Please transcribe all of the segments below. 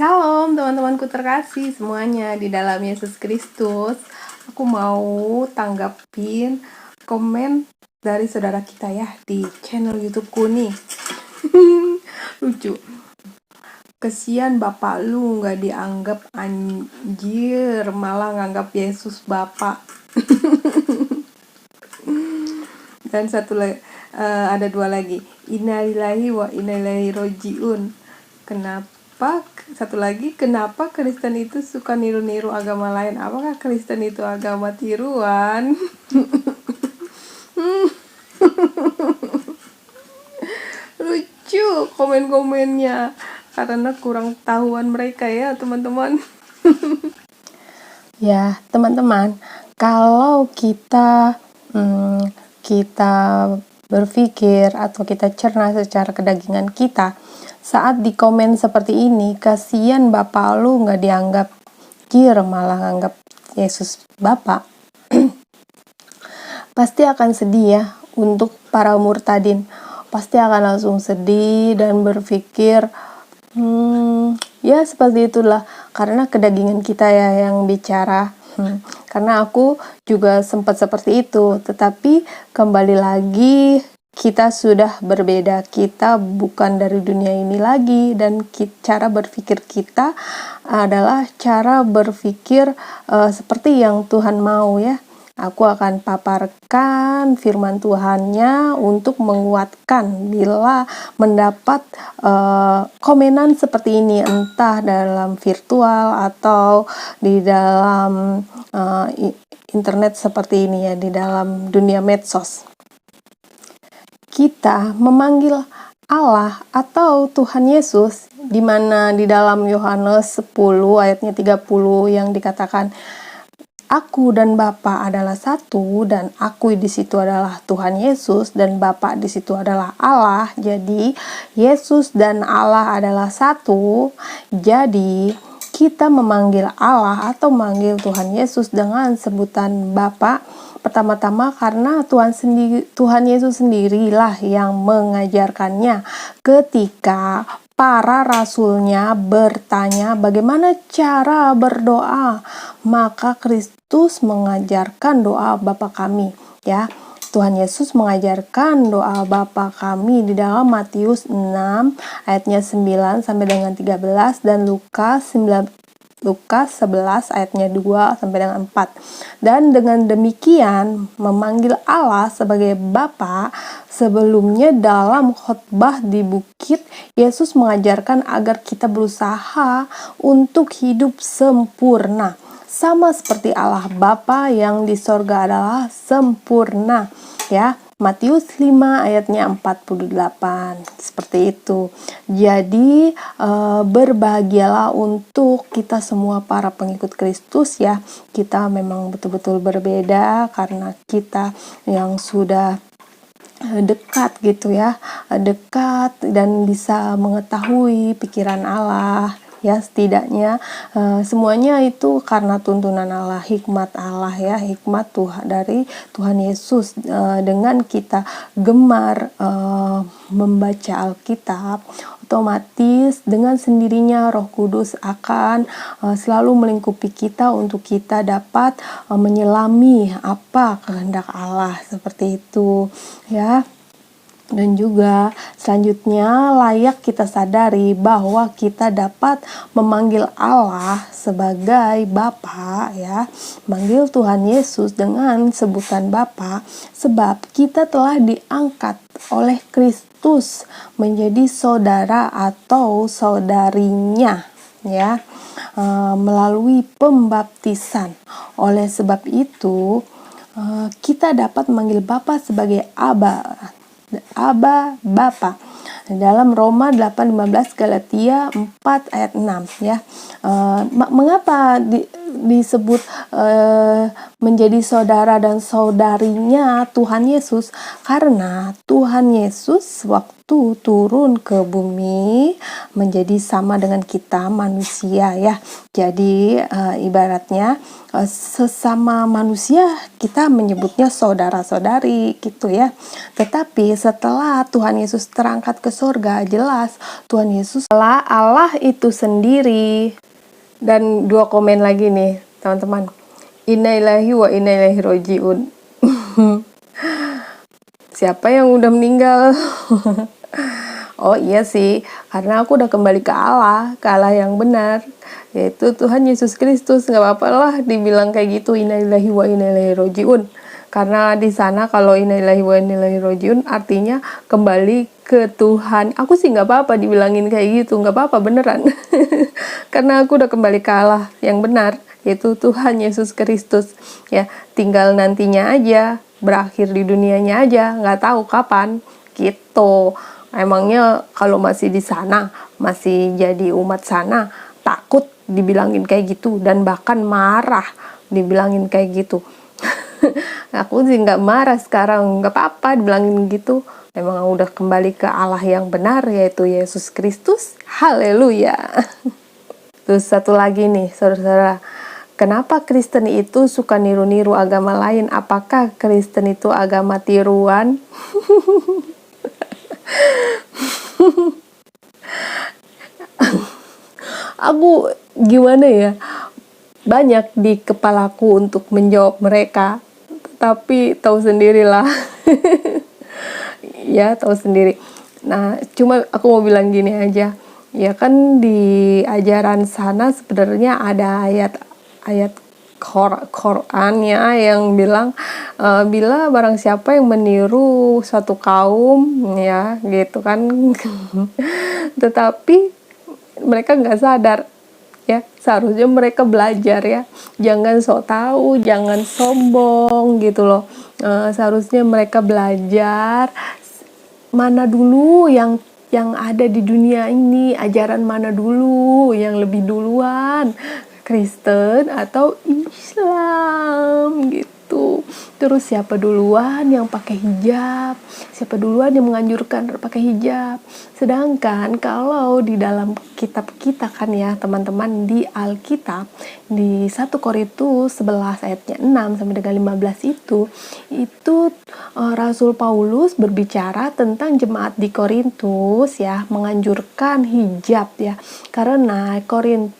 Shalom teman-temanku terkasih semuanya di dalam Yesus Kristus. Aku mau tanggapin komen dari saudara kita ya di channel YouTubeku nih. Lucu. Kesian bapak lu gak dianggap anjir, malah nganggap Yesus bapak. Dan ada dua lagi. Innalillahi wa inna ilaihi rojiun. Kenapa Kristen itu suka niru-niru agama lain? Apakah Kristen itu agama tiruan? Lucu komen-komennya, karena kurang tahuan mereka ya teman-teman. Ya teman-teman, kalau kita berpikir atau kita cerna secara kedagingan kita, saat di komen seperti ini, kasihan bapak lu gak dianggap malah nganggap Yesus bapak. Pasti akan sedih ya untuk para murtadin. Pasti akan langsung sedih dan berpikir ya seperti itulah, karena kedagingan kita ya yang bicara. Karena aku juga sempat seperti itu, tetapi kembali lagi kita sudah berbeda, kita bukan dari dunia ini lagi, dan cara berpikir kita adalah cara berpikir seperti yang Tuhan mau ya. Aku akan paparkan firman Tuhannya untuk menguatkan bila mendapat komenan seperti ini, entah dalam virtual atau di dalam internet seperti ini ya, di dalam dunia medsos. Kita memanggil Allah atau Tuhan Yesus, di mana di dalam Yohanes 10 ayatnya 30 yang dikatakan, Aku dan Bapa adalah satu, dan aku di situ adalah Tuhan Yesus, dan Bapa di situ adalah Allah. Jadi Yesus dan Allah adalah satu. Jadi kita memanggil Allah atau memanggil Tuhan Yesus dengan sebutan Bapa. Pertama-tama karena Tuhan Yesus sendirilah yang mengajarkannya ketika para rasulnya bertanya bagaimana cara berdoa, maka Kristus mengajarkan doa Bapa kami ya. Tuhan Yesus mengajarkan doa Bapa kami di dalam Matius 6 ayatnya 9 sampai dengan 13 dan Lukas 11 ayatnya 2 sampai dengan 4. Dan dengan demikian memanggil Allah sebagai Bapa. Sebelumnya dalam khotbah di bukit, Yesus mengajarkan agar kita berusaha untuk hidup sempurna, sama seperti Allah Bapa yang di sorga adalah sempurna ya. Matius 5 ayatnya 48, seperti itu. Jadi berbahagialah untuk kita semua para pengikut Kristus ya. Kita memang betul-betul berbeda karena kita yang sudah dekat gitu ya, dekat dan bisa mengetahui pikiran Allah ya. Setidaknya semuanya itu karena tuntunan Allah, hikmat Allah ya, hikmat Tuhan dari Tuhan Yesus. Dengan kita gemar membaca Alkitab, otomatis dengan sendirinya Roh Kudus akan selalu melingkupi kita untuk kita dapat menyelami apa kehendak Allah, seperti itu ya. Dan juga selanjutnya layak kita sadari bahwa kita dapat memanggil Allah sebagai Bapa ya, manggil Tuhan Yesus dengan sebutan Bapa, sebab kita telah diangkat oleh Kristus menjadi saudara atau saudarinya ya, melalui pembaptisan. Oleh sebab itu kita dapat memanggil Bapa sebagai Aba, Bapa. Dalam Roma 8:15, Galatia 4 ayat 6 ya. Mengapa disebut menjadi saudara dan saudarinya Tuhan Yesus karena Tuhan Yesus waktu turun ke bumi menjadi sama dengan kita manusia ya. Jadi ibaratnya sesama manusia kita menyebutnya saudara-saudari gitu ya. Tetapi setelah Tuhan Yesus terangkat ke surga, jelas Tuhan Yesus adalah Allah itu sendiri. Dan 2 komen lagi nih teman-teman, inna lillahi wa inna ilaihi rajiun. Siapa yang udah meninggal? Oh iya sih, karena aku udah kembali ke Allah yang benar, yaitu Tuhan Yesus Kristus. Gak apa-apa lah dibilang kayak gitu, inna lillahi wa inna ilaihi rajiun. Karena di sana kalau inna lillahi wa inna ilaihi rajiun artinya kembali ke Tuhan. Aku sih nggak apa-apa dibilangin kayak gitu, nggak apa-apa beneran. Karena aku udah kembali ke Allah yang benar, yaitu Tuhan Yesus Kristus. Ya, tinggal nantinya aja, berakhir di dunianya aja, nggak tahu kapan. Gitu. Emangnya kalau masih di sana, masih jadi umat sana, takut dibilangin kayak gitu dan bahkan marah dibilangin kayak gitu. Aku sih nggak marah sekarang, nggak apa-apa dibilangin gitu. Emang udah kembali ke Allah yang benar, yaitu Yesus Kristus. Haleluya. Terus satu lagi nih, saudara-saudara. Kenapa Kristen itu suka niru-niru agama lain? Apakah Kristen itu agama tiruan? Aku gimana ya? Banyak di kepalaku untuk menjawab mereka. Tapi tahu sendirilah. Ya, tahu sendiri. Nah, cuma aku mau bilang gini aja. Ya kan di ajaran sana sebenarnya ada ayat Quran ya yang bilang bila barang siapa yang meniru satu kaum ya gitu kan. Tetapi mereka nggak sadar ya, seharusnya mereka belajar ya, jangan sok tahu, jangan sombong gitu loh. Seharusnya mereka belajar mana dulu yang ada di dunia ini, ajaran mana dulu yang lebih duluan, Kristen atau Islam gitu. Terus siapa duluan yang pakai hijab, siapa duluan yang menganjurkan pakai hijab. Sedangkan kalau di dalam kitab kita kan ya teman-teman, di Alkitab di 1 Korintus 11 ayatnya 6 sampai dengan 15 itu Rasul Paulus berbicara tentang jemaat di Korintus ya, menganjurkan hijab ya. Karena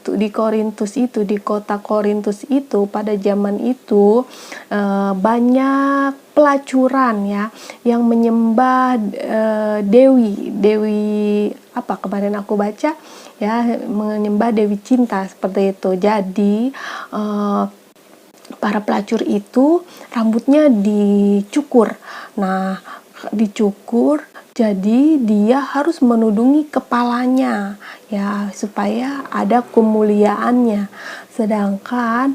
di Korintus itu, di kota Korintus itu pada zaman itu banyak pelacuran ya yang menyembah dewi apa kemarin aku baca ya, menyembah dewi cinta seperti itu. Jadi para pelacur itu rambutnya dicukur. Nah, dicukur jadi dia harus menudungi kepalanya ya supaya ada kemuliaannya. Sedangkan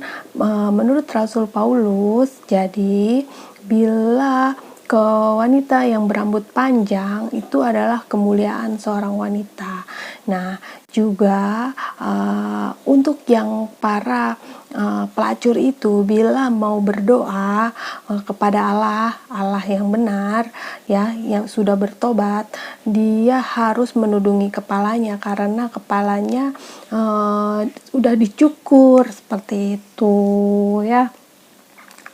menurut Rasul Paulus, jadi bila ke wanita yang berambut panjang itu adalah kemuliaan seorang wanita. Nah, juga untuk yang para pelacur itu bila mau berdoa kepada Allah yang benar ya, yang sudah bertobat, dia harus menudungi kepalanya karena kepalanya udah dicukur seperti itu ya.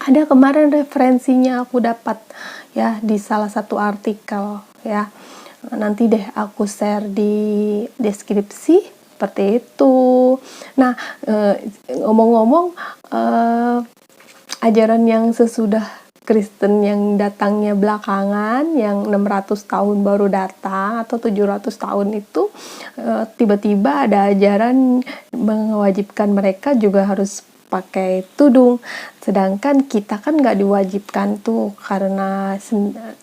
Ada kemarin referensinya aku dapat ya di salah satu artikel ya. Nanti deh aku share di deskripsi seperti itu. Nah, ngomong-ngomong ajaran yang sesudah Kristen yang datangnya belakangan, yang 600 tahun baru datang atau 700 tahun itu tiba-tiba ada ajaran mewajibkan mereka juga harus pakai tudung, sedangkan kita kan nggak diwajibkan tuh karena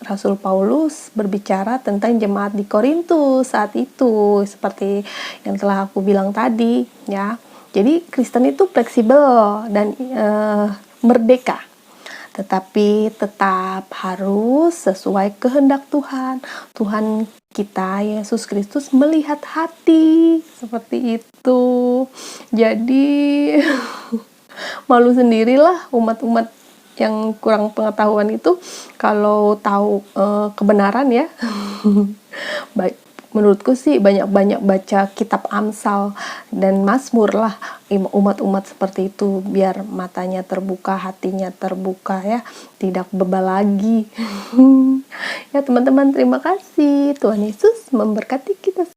Rasul Paulus berbicara tentang jemaat di Korintus saat itu seperti yang telah aku bilang tadi ya. Jadi Kristen itu fleksibel dan merdeka, tetapi tetap harus sesuai kehendak Tuhan. Tuhan kita Yesus Kristus melihat hati seperti itu. Jadi malu sendirilah umat-umat yang kurang pengetahuan itu kalau tahu kebenaran ya. Baik, menurutku sih banyak-banyak baca kitab Amsal dan Mazmur lah umat-umat seperti itu, biar matanya terbuka, hatinya terbuka ya, tidak bebal lagi. Ya teman-teman, terima kasih. Tuhan Yesus memberkati kita.